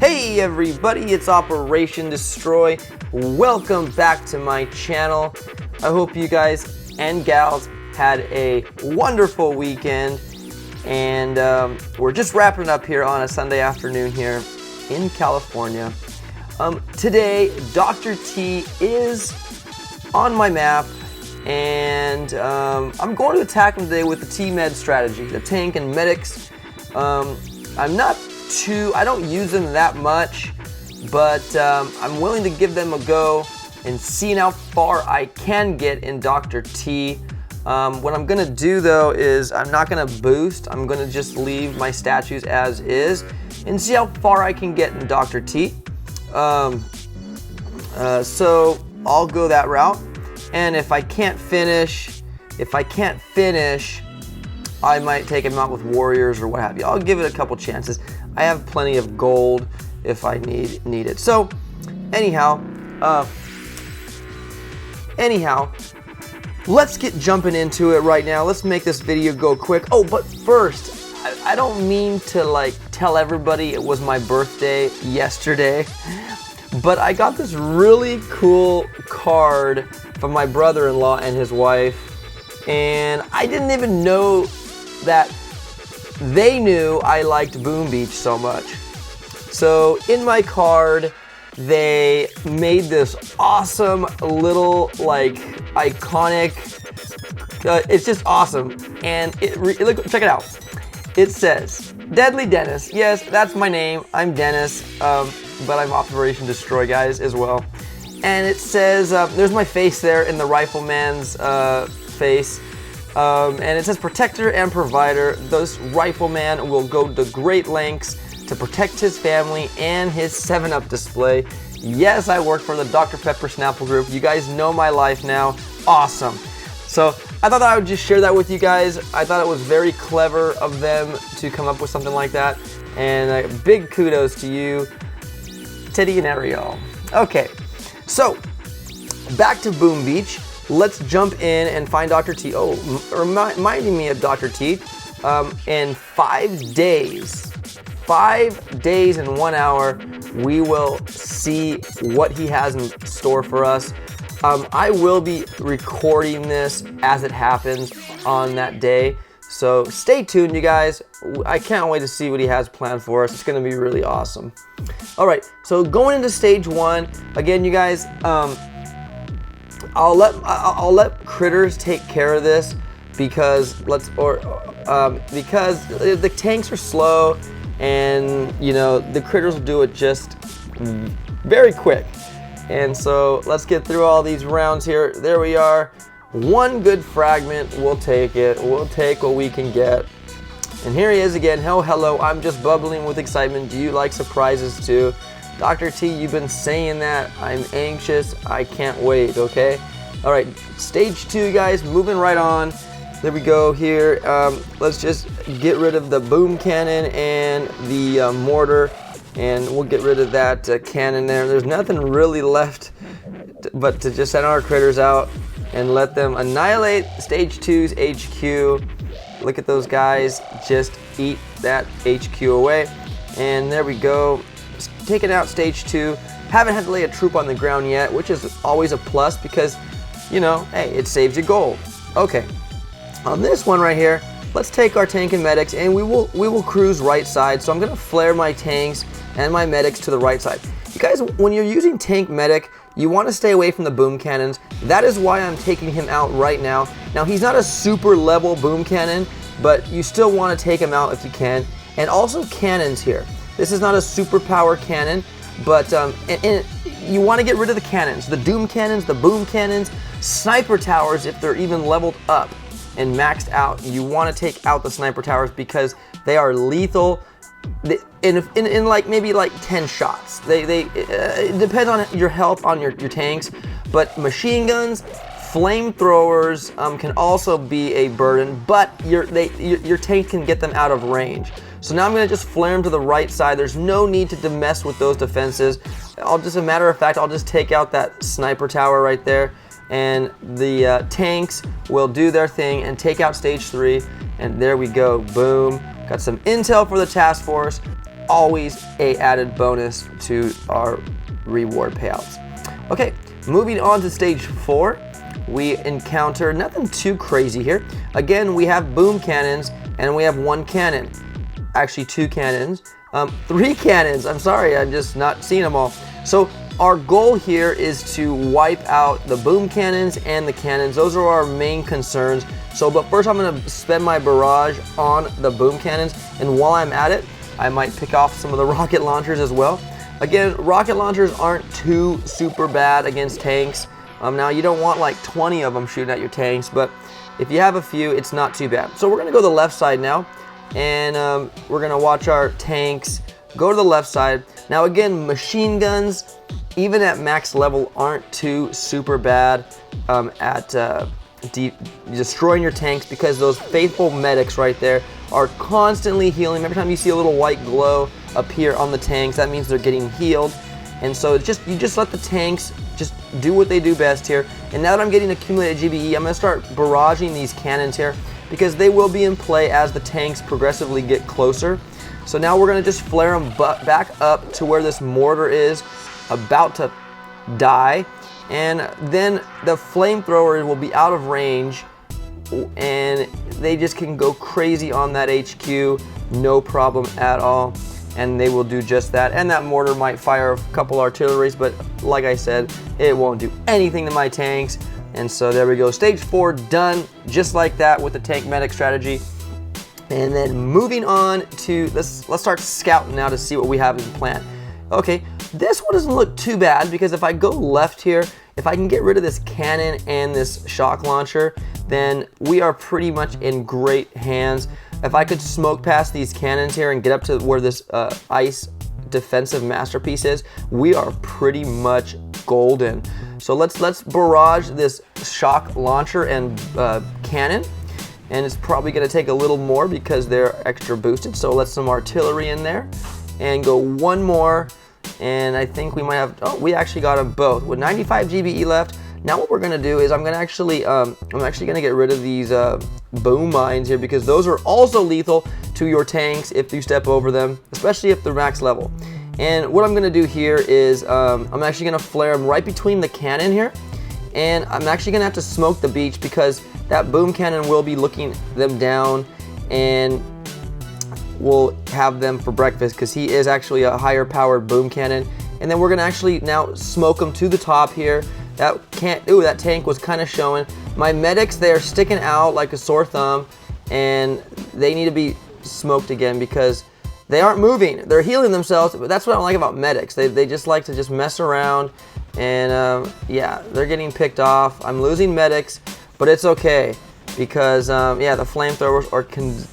Hey everybody, it's Operation Destroy. Welcome back to my channel. I hope you guys and gals had a wonderful weekend, and we're just wrapping up here on a Sunday afternoon here in California. Today, Dr. T is on my map, and I'm going to attack him today with the T-Med strategy, the tank and medics. I don't use them that much, but I'm willing to give them a go and see how far I can get in Dr. T. What I'm gonna do though is I'm not gonna boost. I'm gonna just leave my statues as is and see how far I can get in Dr. T. So I'll go that route, and if I can't finish, I might take him out with warriors or what have you. I'll give it a couple chances. I have plenty of gold if I need it. So anyhow, let's get jumping into it right now. Let's make this video go quick. Oh, but first, I don't mean to like tell everybody it was my birthday yesterday, but I got this really cool card from my brother-in-law and his wife, and I didn't even know that they knew I liked Boom Beach so much. So in my card, they made this awesome little like iconic, it's just awesome. And look, check it out. It says, Deadly Dennis. Yes, that's my name. I'm Dennis, but I'm Operation Destroy, guys, as well. And it says, there's my face there in the rifleman's face. And it says protector and provider. This rifleman will go to great lengths to protect his family and his 7-Up display. Yes, I work for the Dr. Pepper Snapple Group. You guys know my life now. Awesome. So I thought I would just share that with you guys. I thought it was very clever of them to come up with something like that. And big kudos to you, Teddy and Ariel. Okay, so back to Boom Beach. Let's jump in and find Dr. T. Oh, reminding me of Dr. T. In 5 days and 1 hour, we will see what he has in store for us. I will be recording this as it happens on that day. So stay tuned, you guys. I can't wait to see what he has planned for us. It's going to be really awesome. All right, so going into stage 1, again, you guys, I'll let critters take care of this because because the tanks are slow, and you know the critters will do it just very quick. And so let's get through all these rounds here. There we are. One good fragment, we'll take it. We'll take what we can get. And here he is again. Hello, I'm just bubbling with excitement. Do you like surprises too? Dr. T, you've been saying that. I'm anxious. I can't wait, okay? All right, stage 2, guys, moving right on. There we go here. Let's just get rid of the boom cannon and the mortar, and we'll get rid of that cannon there. There's nothing really left but to just send our critters out and let them annihilate stage 2's HQ. Look at those guys just eat that HQ away. And there we go. Taking out stage 2. Haven't had to lay a troop on the ground yet, which is always a plus because, you know, hey, it saves you gold. Okay, on this one right here, let's take our tank and medics, and we will cruise right side. So I'm gonna flare my tanks and my medics to the right side. You guys, when you're using tank medic, you want to stay away from the boom cannons. That is why I'm taking him out right now. Now, he's not a super level boom cannon, but you still want to take him out if you can. And also cannons here. This is not a super power cannon, but and you want to get rid of the cannons, the doom cannons, the boom cannons, sniper towers if they're even leveled up and maxed out. You want to take out the sniper towers because they are lethal in like maybe like 10 shots. It depends on your health on your tanks, but machine guns, flamethrowers can also be a burden, but your tank can get them out of range. So now I'm going to just flare them to the right side. There's no need to mess with those defenses. As a matter of fact, I'll just take out that sniper tower right there, and the tanks will do their thing and take out stage 3. And there we go, boom. Got some intel for the task force. always a added bonus to our reward payouts. Okay, moving on to stage 4, we encounter nothing too crazy here. Again, we have boom cannons and we have 1 cannon. Actually 2 cannons, 3 cannons. I'm sorry, I'm just not seeing them all. So our goal here is to wipe out the boom cannons and the cannons. Those are our main concerns. But first I'm gonna spend my barrage on the boom cannons, and while I'm at it, I might pick off some of the rocket launchers as well. Again, rocket launchers aren't too super bad against tanks. Now you don't want like 20 of them shooting at your tanks, but if you have a few, it's not too bad. So we're gonna go to the left side now, and we're gonna watch our tanks go to the left side. Now again, machine guns, even at max level, aren't too super bad at destroying your tanks, because those faithful medics right there are constantly healing. Every time you see a little white glow appear on the tanks, that means they're getting healed. And so it's you just let the tanks just do what they do best here. And now that I'm getting accumulated GBE, I'm gonna start barraging these cannons here, because they will be in play as the tanks progressively get closer. So now we're gonna just flare them back up to where this mortar is about to die, and then the flamethrower will be out of range, and they just can go crazy on that HQ, no problem at all, and they will do just that. And that mortar might fire a couple artilleries, but like I said, it won't do anything to my tanks. And so there we go, stage 4 done, just like that with the tank medic strategy. And then moving on to, let's start scouting now to see what we have in plan. Okay, this one doesn't look too bad, because if I go left here, if I can get rid of this cannon and this shock launcher, then we are pretty much in great hands. If I could smoke past these cannons here and get up to where this ice defensive masterpiece is, we are pretty much golden. So let's barrage this shock launcher and cannon. And it's probably going to take a little more because they're extra boosted. So let's some artillery in there and go one more. And I think we might have, oh, we actually got them both with 95 GBE left. Now what we're going to do is I'm actually going to get rid of these boom mines here, because those are also lethal to your tanks if you step over them, especially if they're max level. And what I'm going to do here is I'm actually going to flare them right between the cannon here. And I'm actually going to have to smoke the beach, because that boom cannon will be looking them down, and we'll have them for breakfast, because he is actually a higher powered boom cannon. And then we're going to actually now smoke them to the top here. That tank was kind of showing. My medics, they are sticking out like a sore thumb, and they need to be smoked again because they aren't moving. They're healing themselves, but that's what I don't like about medics. They just like to just mess around, and yeah, they're getting picked off. I'm losing medics, but it's okay, because yeah, the flamethrowers are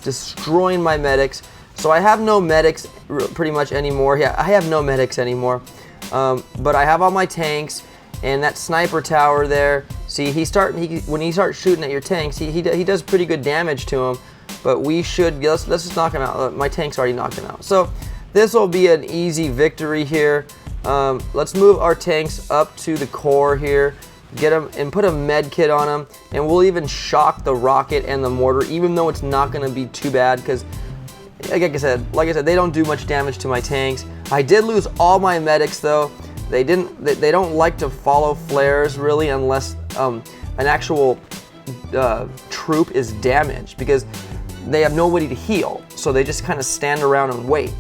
destroying my medics. So I have no medics pretty much anymore. Yeah, I have no medics anymore, but I have all my tanks. And that sniper tower there, see, when he starts shooting at your tanks, he does pretty good damage to him. But we should, let's just knock him out. My tank's already knocked him out. So this will be an easy victory here. Let's move our tanks up to the core here, get them and put a med kit on them, and we'll even shock the rocket and the mortar, even though it's not going to be too bad, because like I said, they don't do much damage to my tanks. I did lose all my medics though. They don't like to follow flares really, unless an actual troop is damaged, because they have nobody to heal, so they just kind of stand around and wait.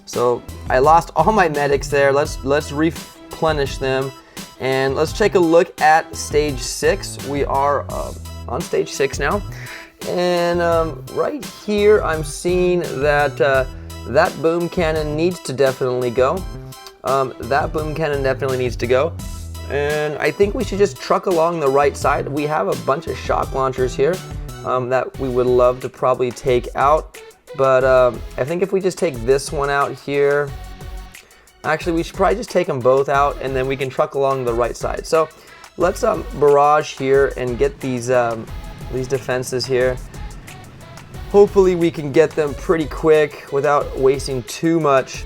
So I lost all my medics there. Let's replenish them, and let's take a look at stage 6. We are on stage 6 now, and right here I'm seeing that that boom cannon needs to definitely go. That boom cannon definitely needs to go. And I think we should just truck along the right side. We have a bunch of shock launchers here that we would love to probably take out. But I think if we just take this one out here, actually we should probably just take them both out, and then we can truck along the right side. So let's barrage here and get these defenses here. Hopefully we can get them pretty quick without wasting too much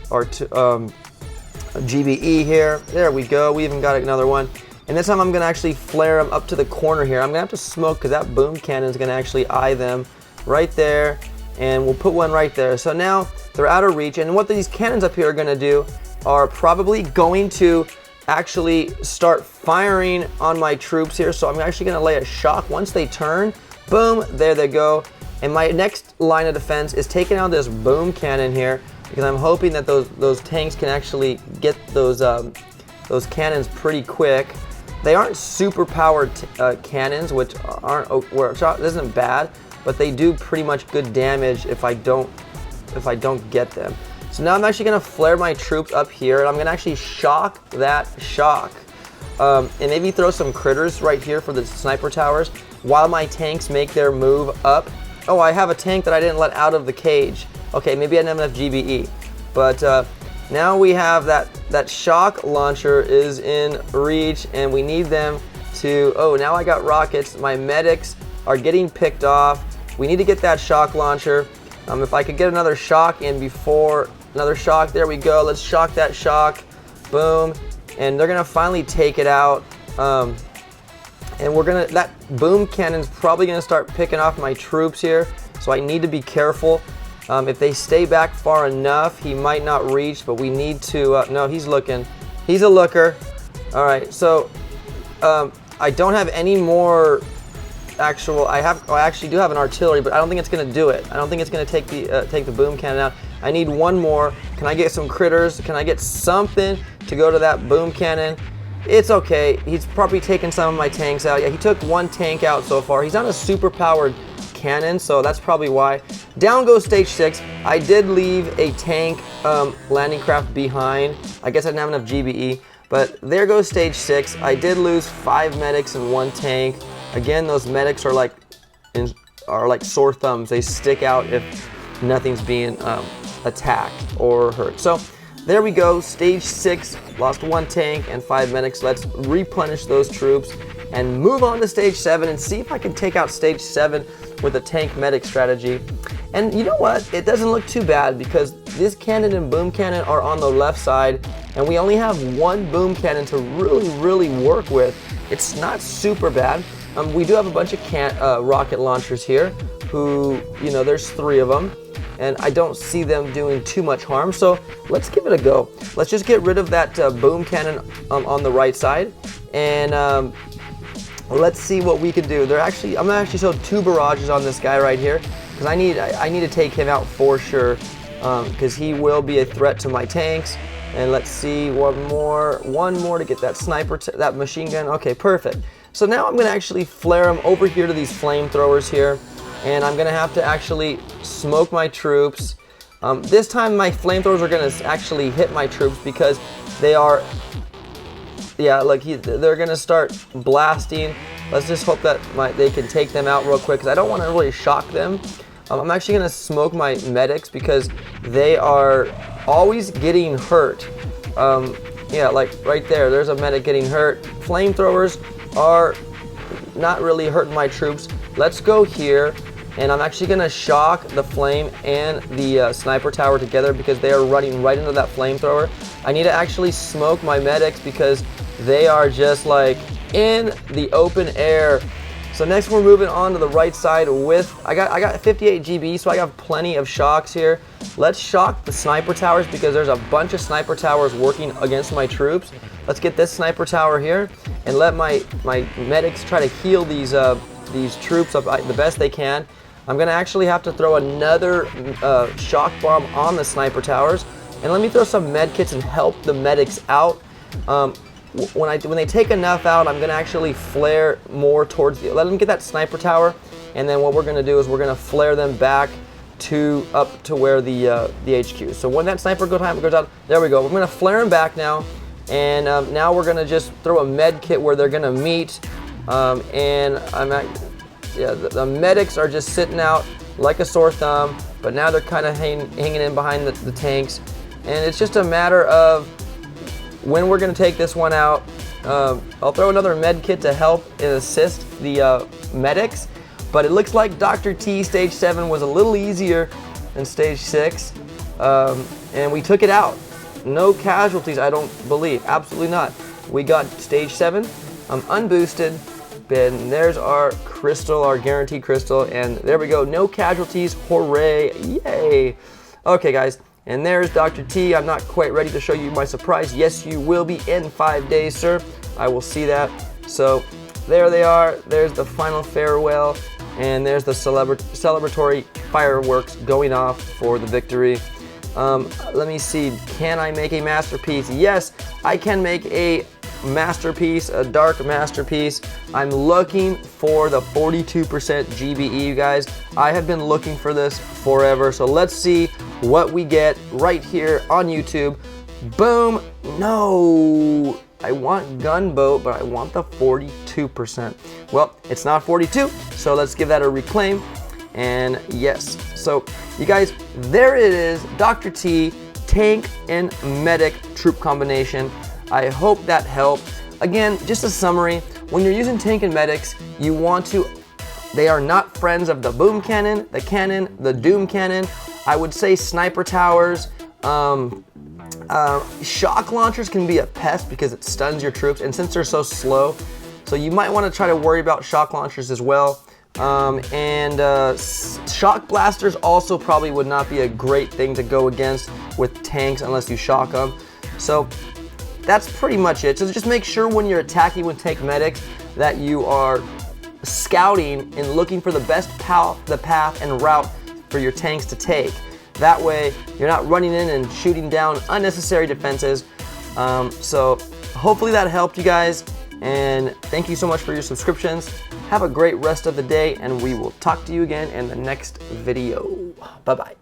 GBE here. There we go. We even got another one. And this time I'm going to actually flare them up to the corner here. I'm going to have to smoke, because that boom cannon is going to actually eye them right there. and we'll put one right there. So now they're out of reach, and what these cannons up here are gonna do are probably going to actually start firing on my troops here. So I'm actually gonna lay a shock. Once they turn, boom, there they go. And my next line of defense is taking out this boom cannon here, because I'm hoping that those tanks can actually get those cannons pretty quick. They aren't super powered cannons, which isn't bad, but they do pretty much good damage if I don't get them. So now I'm actually gonna flare my troops up here, and I'm gonna actually shock that shock. And maybe throw some critters right here for the sniper towers while my tanks make their move up. Oh, I have a tank that I didn't let out of the cage. Okay, maybe I didn't have enough GBE. But now we have that shock launcher is in reach, and we need them to, oh, now I got rockets. My medics are getting picked off. We need to get that shock launcher. If I could get another shock in before, another shock, there we go. Let's shock that shock, boom. And they're gonna finally take it out. And that boom cannon's probably gonna start picking off my troops here. So I need to be careful. If they stay back far enough, he might not reach, but we need to, no, he's looking. He's a looker. All right, so I don't have any more actual, I actually do have an artillery, but I don't think it's gonna do it. I don't think it's gonna take the boom cannon out. I need one more. Can I get some critters? Can I get something to go to that boom cannon? It's okay. He's probably taken some of my tanks out. Yeah, he took one tank out so far. He's not a super powered cannon, so that's probably why. Down goes stage 6. I did leave a tank landing craft behind. I guess I didn't have enough GBE, but there goes stage 6. I did lose 5 medics and 1 tank. Again, those medics are like sore thumbs. They stick out if nothing's being attacked or hurt. So there we go, stage 6, lost 1 tank and 5 medics. Let's replenish those troops and move on to stage 7 and see if I can take out stage 7 with a tank medic strategy. And you know what? It doesn't look too bad, because this cannon and boom cannon are on the left side, and we only have 1 boom cannon to really work with. It's not super bad. We do have a bunch of rocket launchers here, who, you know, there's 3 of them, and I don't see them doing too much harm. So let's give it a go. Let's just get rid of that boom cannon on the right side, and let's see what we can do. I'm gonna actually show 2 barrages on this guy right here, because I need to take him out for sure, because he will be a threat to my tanks. And let's see, one more to get that sniper, that machine gun. Okay, perfect. So now I'm gonna actually flare him over here to these flamethrowers here, and I'm gonna have to actually smoke my troops. This time my flamethrowers are gonna actually hit my troops, because they are, yeah, like they're gonna start blasting. Let's just hope that they can take them out real quick, because I don't want to really shock them. I'm actually gonna smoke my medics, because they are always getting hurt. Yeah, like right there, there's a medic getting hurt. Flamethrowers are not really hurting my troops. Let's go here, and I'm actually gonna shock the flame and the sniper tower together, because they are running right into that flamethrower. I need to actually smoke my medics, because they are just like in the open air. So next we're moving on to the right side with, I got 58 GB, so I have plenty of shocks here. Let's shock the sniper towers, because there's a bunch of sniper towers working against my troops. Let's get this sniper tower here and let my medics try to heal these troops up the best they can. I'm gonna actually have to throw another shock bomb on the sniper towers, and let me throw some med kits and help the medics out. When they take enough out, I'm gonna actually flare more towards let them get that sniper tower, and then what we're gonna do is we're gonna flare them back up to where the HQ is. So when that sniper goes out, there we go. We're gonna flare them back now, and now we're gonna just throw a med kit where they're gonna meet, and the medics are just sitting out like a sore thumb, but now they're kind of hanging in behind the tanks, and it's just a matter of when we're going to take this one out. I'll throw another med kit to help and assist the medics, but it looks like Dr. T stage 7 was a little easier than stage 6, and we took it out. No casualties, I don't believe. Absolutely not. We got stage 7 unboosted, bed. And there's our crystal, our guaranteed crystal, and there we go. No casualties, hooray, yay. Okay, guys, and there's Dr. T. I'm not quite ready to show you my surprise. Yes, you will be in 5 days, sir. I will see that. So there they are. There's the final farewell, and there's the celebratory fireworks going off for the victory. Let me see, can I make a masterpiece? Yes, I can make a masterpiece, a dark masterpiece. I'm looking for the 42% GBE, you guys. I have been looking for this forever, so let's see what we get right here on YouTube. Boom. No, I want gunboat, but I want the 42%. Well, it's not 42, so let's give that a reclaim. And yes, so you guys, there it is, Dr. T, tank and medic troop combination. I hope that helped. Again, just a summary, when you're using tank and medics, you want to, they are not friends of the boom cannon, the doom cannon. I would say sniper towers, shock launchers can be a pest because it stuns your troops, and since they're so slow, so you might want to try to worry about shock launchers as well. Shock blasters also probably would not be a great thing to go against with tanks unless you shock them. So that's pretty much it. So just make sure when you're attacking with tank medics that you are scouting and looking for the best path and route for your tanks to take. That way you're not running in and shooting down unnecessary defenses. So hopefully that helped you guys, and thank you so much for your subscriptions. Have a great rest of the day, and we will talk to you again in the next video. Bye-bye.